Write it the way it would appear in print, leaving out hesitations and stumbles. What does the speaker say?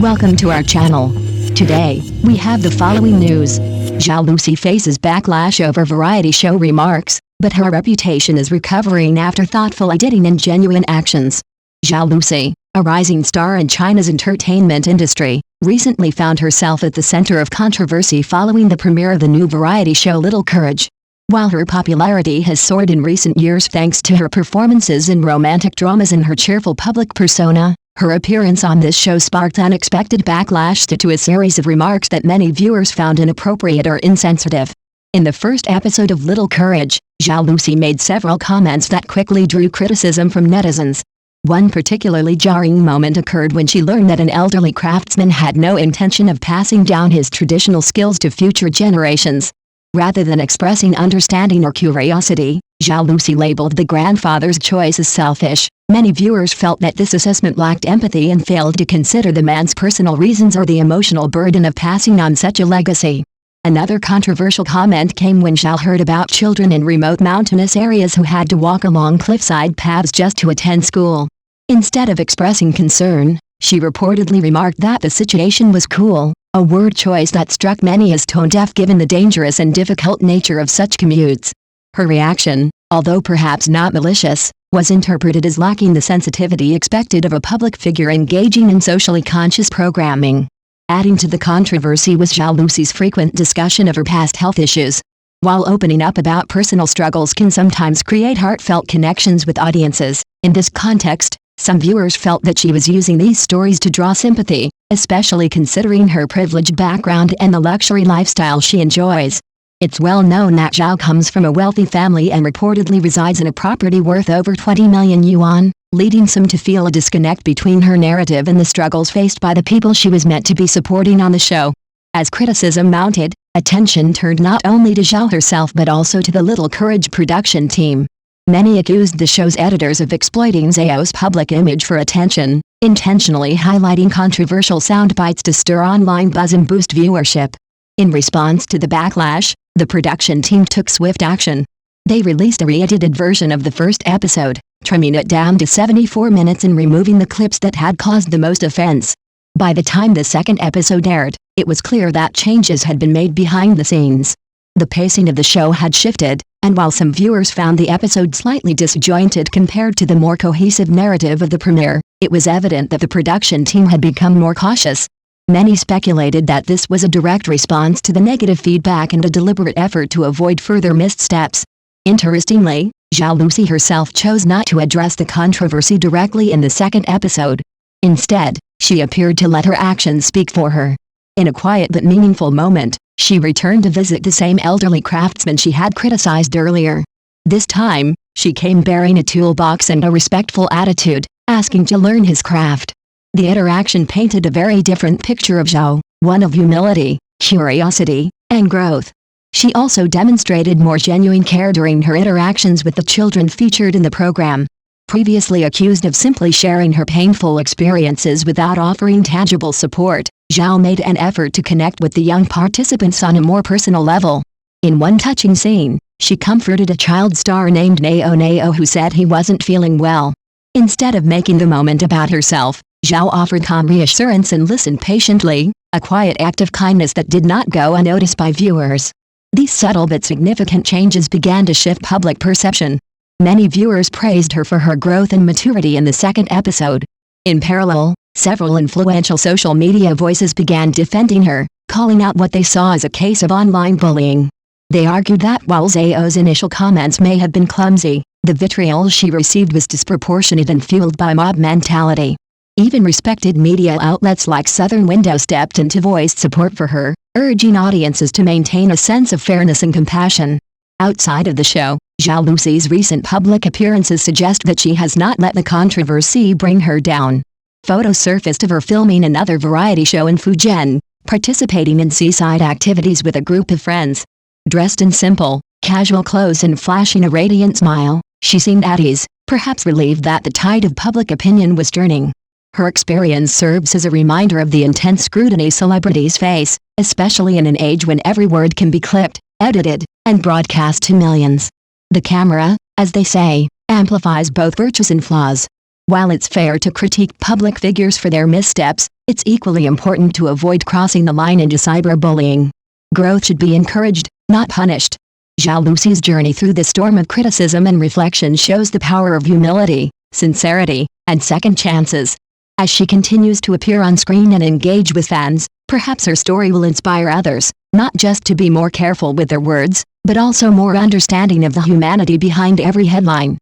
Welcome to our channel. Today, we have the following news. Zhao Lusi faces backlash over variety show remarks, but her reputation is recovering after thoughtful editing and genuine actions. Zhao Lusi, a rising star in China's entertainment industry, recently found herself at the center of controversy following the premiere of the new variety show Little Courage. While her popularity has soared in recent years thanks to her performances in romantic dramas and her cheerful public persona, her appearance on this show sparked unexpected backlash due to a series of remarks that many viewers found inappropriate or insensitive. In the first episode of Little Courage, Zhao Lusi made several comments that quickly drew criticism from netizens. One particularly jarring moment occurred when she learned that an elderly craftsman had no intention of passing down his traditional skills to future generations. Rather than expressing understanding or curiosity, Zhao Lusi labeled the grandfather's choice as selfish. Many viewers felt that this assessment lacked empathy and failed to consider the man's personal reasons or the emotional burden of passing on such a legacy. Another controversial comment came when Zhao heard about children in remote mountainous areas who had to walk along cliffside paths just to attend school. Instead of expressing concern, she reportedly remarked that the situation was cool, a word choice that struck many as tone-deaf given the dangerous and difficult nature of such commutes. Her reaction, although perhaps not malicious, was interpreted as lacking the sensitivity expected of a public figure engaging in socially conscious programming. Adding to the controversy was Zhao Lusi's frequent discussion of her past health issues. While opening up about personal struggles can sometimes create heartfelt connections with audiences, in this context, some viewers felt that she was using these stories to draw sympathy, especially considering her privileged background and the luxury lifestyle she enjoys. It's well known that Zhao comes from a wealthy family and reportedly resides in a property worth over 20 million yuan, leading some to feel a disconnect between her narrative and the struggles faced by the people she was meant to be supporting on the show. As criticism mounted, attention turned not only to Zhao herself but also to the Little Courage production team. Many accused the show's editors of exploiting Zhao's public image for attention, intentionally highlighting controversial sound bites to stir online buzz and boost viewership. In response to the backlash, the production team took swift action. They released a re-edited version of the first episode, trimming it down to 74 minutes and removing the clips that had caused the most offense. By the time the second episode aired, it was clear that changes had been made behind the scenes. The pacing of the show had shifted, and while some viewers found the episode slightly disjointed compared to the more cohesive narrative of the premiere, it was evident that the production team had become more cautious. Many speculated that this was a direct response to the negative feedback and a deliberate effort to avoid further missteps. Interestingly, Zhao Lusi herself chose not to address the controversy directly in the second episode. Instead, she appeared to let her actions speak for her. In a quiet but meaningful moment, she returned to visit the same elderly craftsman she had criticized earlier. This time, she came bearing a toolbox and a respectful attitude, asking to learn his craft. The interaction painted a very different picture of Zhao, one of humility, curiosity, and growth. She also demonstrated more genuine care during her interactions with the children featured in the program. Previously accused of simply sharing her painful experiences without offering tangible support, Zhao made an effort to connect with the young participants on a more personal level. In one touching scene, she comforted a child star named Nao who said he wasn't feeling well. Instead of making the moment about herself, Zhao offered calm reassurance and listened patiently, a quiet act of kindness that did not go unnoticed by viewers. These subtle but significant changes began to shift public perception. Many viewers praised her for her growth and maturity in the second episode. In parallel, several influential social media voices began defending her, calling out what they saw as a case of online bullying. They argued that while Zhao's initial comments may have been clumsy, the vitriol she received was disproportionate and fueled by mob mentality. Even respected media outlets like Southern Window stepped in to voice support for her, urging audiences to maintain a sense of fairness and compassion. Outside of the show, Zhao Lusi's recent public appearances suggest that she has not let the controversy bring her down. Photos surfaced of her filming another variety show in Fujian, participating in seaside activities with a group of friends. Dressed in simple, casual clothes and flashing a radiant smile, she seemed at ease, perhaps relieved that the tide of public opinion was turning. Her experience serves as a reminder of the intense scrutiny celebrities face, especially in an age when every word can be clipped, edited, and broadcast to millions. The camera, as they say, amplifies both virtues and flaws. While it's fair to critique public figures for their missteps, it's equally important to avoid crossing the line into cyberbullying. Growth should be encouraged, not punished. Zhao Lusi's journey through the storm of criticism and reflection shows the power of humility, sincerity, and second chances. As she continues to appear on screen and engage with fans, perhaps her story will inspire others, not just to be more careful with their words, but also more understanding of the humanity behind every headline.